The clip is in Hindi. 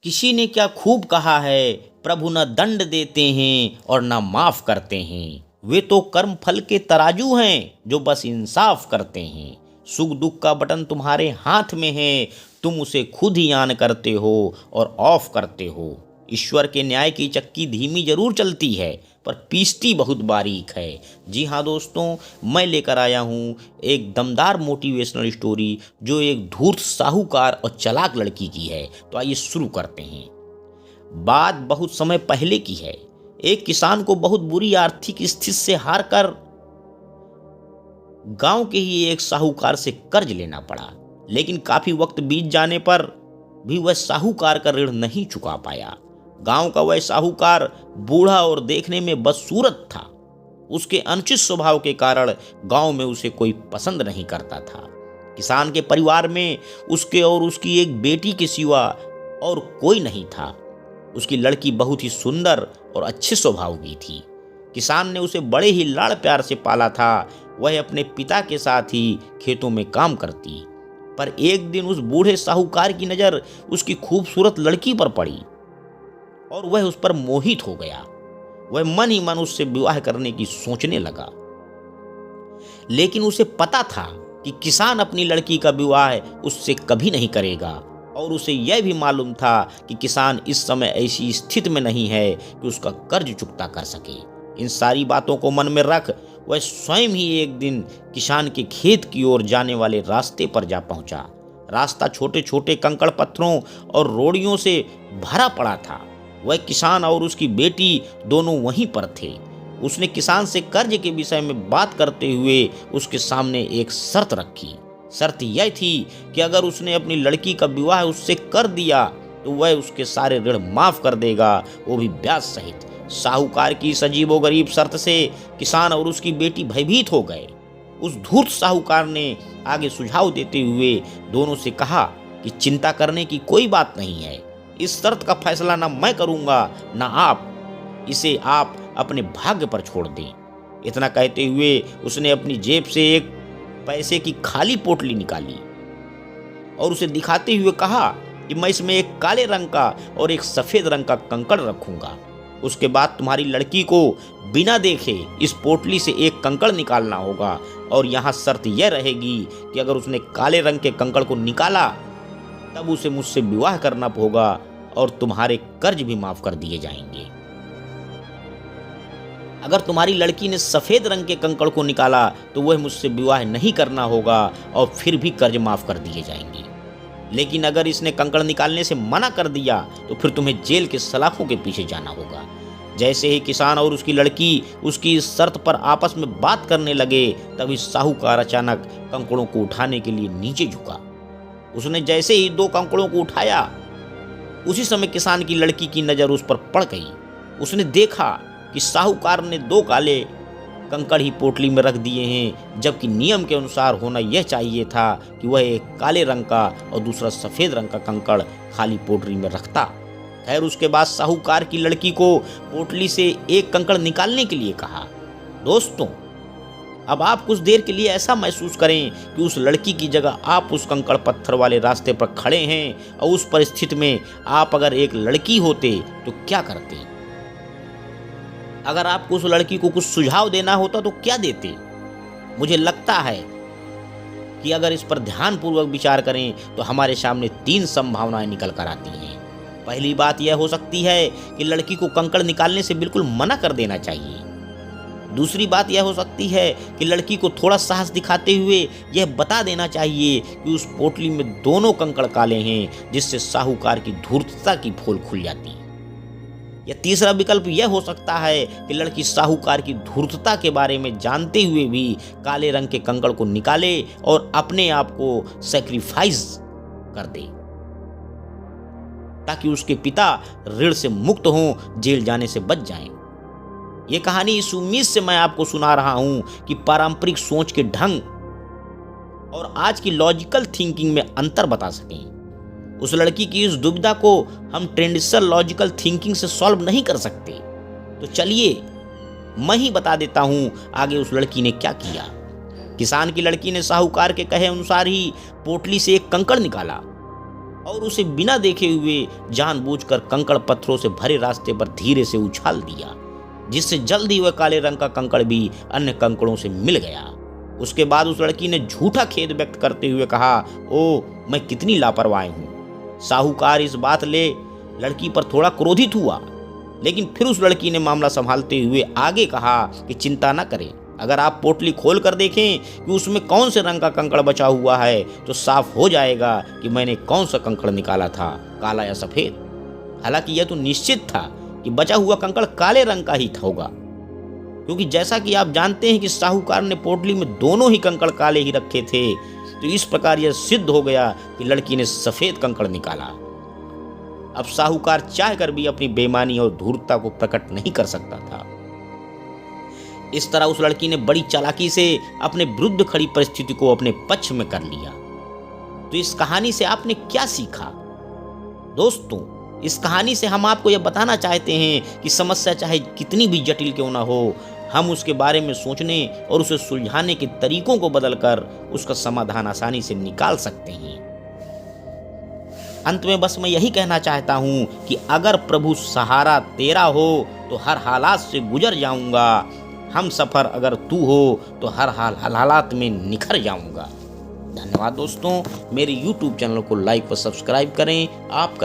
किसी ने क्या खूब कहा है, प्रभु न दंड देते हैं और न माफ करते हैं। वे तो कर्म फल के तराजू हैं जो बस इंसाफ करते हैं। सुख दुख का बटन तुम्हारे हाथ में है, तुम उसे खुद ही ऑन करते हो और ऑफ करते हो। ईश्वर के न्याय की चक्की धीमी जरूर चलती है, पर पीसती बहुत बारीक है। जी हाँ दोस्तों, मैं लेकर आया हूँ एक दमदार मोटिवेशनल स्टोरी जो एक धूर्त साहूकार और चालाक लड़की की है। तो आइए शुरू करते हैं। बात बहुत समय पहले की है। एक किसान को बहुत बुरी आर्थिक स्थिति से हार कर गांव के ही एक साहूकार से कर्ज लेना पड़ा, लेकिन काफी वक्त बीत जाने पर भी वह साहूकार का ऋण नहीं चुका पाया। गांव का वह साहूकार बूढ़ा और देखने में बदसूरत था। उसके अनुचित स्वभाव के कारण गांव में उसे कोई पसंद नहीं करता था। किसान के परिवार में उसके और उसकी एक बेटी के सिवा और कोई नहीं था। उसकी लड़की बहुत ही सुंदर और अच्छे स्वभाव की थी। किसान ने उसे बड़े ही लाड़ प्यार से पाला था। वह अपने पिता के साथ ही खेतों में काम करती, पर एक दिन उस बूढ़े साहूकार की नज़र उसकी खूबसूरत लड़की पर पड़ी और वह उस पर मोहित हो गया। वह मन ही मन उससे विवाह करने की सोचने लगा, लेकिन उसे पता था कि किसान अपनी लड़की का विवाह उससे कभी नहीं करेगा, और उसे यह भी मालूम था कि किसान इस समय ऐसी स्थिति में नहीं है कि उसका कर्ज चुकता कर सके। इन सारी बातों को मन में रख वह स्वयं ही एक दिन किसान के खेत की ओर जाने वाले रास्ते पर जा पहुंचा। रास्ता छोटे छोटे कंकड़ पत्थरों और रोड़ियों से भरा पड़ा था। वह किसान और उसकी बेटी दोनों वहीं पर थे। उसने किसान से कर्ज के विषय में बात करते हुए उसके सामने एक शर्त रखी। शर्त यह थी कि अगर उसने अपनी लड़की का विवाह उससे कर दिया तो वह उसके सारे ऋण माफ कर देगा, वो भी ब्याज सहित। साहूकार की इस अजीबोगरीब शर्त से किसान और उसकी बेटी भयभीत हो गए। उस धूर्त साहूकार ने आगे सुझाव देते हुए दोनों से कहा कि चिंता करने की कोई बात नहीं है। इस शर्त का फैसला ना मैं करूंगा ना आप, इसे आप अपने भाग्य पर छोड़ दें। इतना कहते हुए उसने अपनी जेब से एक पैसे की खाली पोटली निकाली और उसे दिखाते हुए कहा कि मैं इसमें एक काले रंग का और एक सफेद रंग का कंकड़ रखूंगा। उसके बाद तुम्हारी लड़की को बिना देखे इस पोटली से एक कंकड़ निकालना होगा, और यहाँ शर्त यह रहेगी कि अगर उसने काले रंग के कंकड़ को निकाला तब उसे मुझसे विवाह करना होगा और तुम्हारे कर्ज भी माफ कर दिए जाएंगे। अगर तुम्हारी लड़की ने सफेद रंग के कंकड़ को निकाला तो वह मुझसे विवाह नहीं करना होगा और फिर भी कर्ज माफ कर दिए जाएंगे। लेकिन अगर इसने कंकड़ निकालने से मना कर दिया तो फिर तुम्हें जेल के सलाखों के पीछे जाना होगा। जैसे ही किसान और उसकी लड़की उसकी इस शर्त पर आपस में बात करने लगे, तभी साहूकार अचानक कंकड़ों को उठाने के लिए नीचे झुका। उसने जैसे ही 2 कंकड़ों को उठाया, उसी समय किसान की लड़की की नज़र उस पर पड़ गई। उसने देखा कि साहूकार ने 2 काले कंकड़ ही पोटली में रख दिए हैं, जबकि नियम के अनुसार होना यह चाहिए था कि वह एक काले रंग का और दूसरा सफ़ेद रंग का कंकड़ खाली पोटली में रखता। खैर, उसके बाद साहूकार की लड़की को पोटली से एक कंकड़ निकालने के लिए कहा। दोस्तों, अब आप कुछ देर के लिए ऐसा महसूस करें कि उस लड़की की जगह आप उस कंकड़ पत्थर वाले रास्ते पर खड़े हैं, और उस परिस्थिति में आप अगर एक लड़की होते तो क्या करते? अगर आपको उस लड़की को कुछ सुझाव देना होता तो क्या देते? मुझे लगता है कि अगर इस पर ध्यानपूर्वक विचार करें तो हमारे सामने 3 संभावनाएं निकल कर आती हैं। पहली बात यह हो सकती है कि लड़की को कंकड़ निकालने से बिल्कुल मना कर देना चाहिए। दूसरी बात यह हो सकती है कि लड़की को थोड़ा साहस दिखाते हुए यह बता देना चाहिए कि उस पोटली में दोनों कंकड़ काले हैं, जिससे साहूकार की धूर्तता की पोल खुल जाती। या तीसरा विकल्प यह हो सकता है कि लड़की साहूकार की धूर्तता के बारे में जानते हुए भी काले रंग के कंकड़ को निकाले और अपने आप को सैक्रिफाइस कर दे, ताकि उसके पिता ऋण से मुक्त हों, जेल जाने से बच जाएं। ये कहानी इस उम्मीद से मैं आपको सुना रहा हूं कि पारंपरिक सोच के ढंग और आज की लॉजिकल थिंकिंग में अंतर बता सकें। उस लड़की की इस दुविधा को हम ट्रेडिशनल लॉजिकल थिंकिंग से सॉल्व नहीं कर सकते। तो चलिए मैं ही बता देता हूं आगे उस लड़की ने क्या किया। किसान की लड़की ने साहूकार के कहे अनुसार ही पोटली से एक कंकड़ निकाला और उसे बिना देखे हुए जानबूझकर कंकड़ पत्थरों से भरे रास्ते पर धीरे से उछाल दिया, जिससे जल्द ही वह काले रंग का कंकड़ भी अन्य कंकड़ों से मिल गया। उसके बाद उस लड़की ने झूठा खेद व्यक्त करते हुए कहा, ओ मैं कितनी लापरवाह हूँ। साहूकार इस बात ले लड़की पर थोड़ा क्रोधित हुआ, लेकिन फिर उस लड़की ने मामला संभालते हुए आगे कहा कि चिंता न करें, अगर आप पोटली खोल कर देखें कि उसमें कौन से रंग का कंकड़ बचा हुआ है तो साफ हो जाएगा कि मैंने कौन सा कंकड़ निकाला था, काला या सफेद। हालांकि यह तो निश्चित था कि बचा हुआ कंकड़ काले रंग का ही होगा, क्योंकि जैसा कि आप जानते हैं कि साहूकार ने पोटली में दोनों ही कंकड़ काले ही रखे थे, तो इस प्रकार यह सिद्ध हो गया कि लड़की ने सफेद कंकड़ निकाला। अब साहूकार चाहकर भी अपनी बेईमानी और धूर्तता को प्रकट नहीं कर सकता था। इस तरह उस लड़की ने बड़ी चालाकी से अपने विरुद्ध खड़ी परिस्थिति को अपने पक्ष में कर लिया। तो इस कहानी से आपने क्या सीखा? दोस्तों, इस कहानी से हम आपको यह बताना चाहते हैं कि समस्या चाहे कितनी भी जटिल क्यों ना हो, हम उसके बारे में सोचने और उसे सुलझाने के तरीकों को बदलकर उसका समाधान आसानी से निकाल सकते हैं। अंत में बस मैं यही कहना चाहता हूं कि अगर प्रभु सहारा तेरा हो तो हर हालात से गुजर जाऊंगा, हम सफर अगर तू हो तो हर हालात में निखर जाऊंगा। धन्यवाद दोस्तों, मेरे YouTube चैनल को लाइक व सब्सक्राइब करें। आपका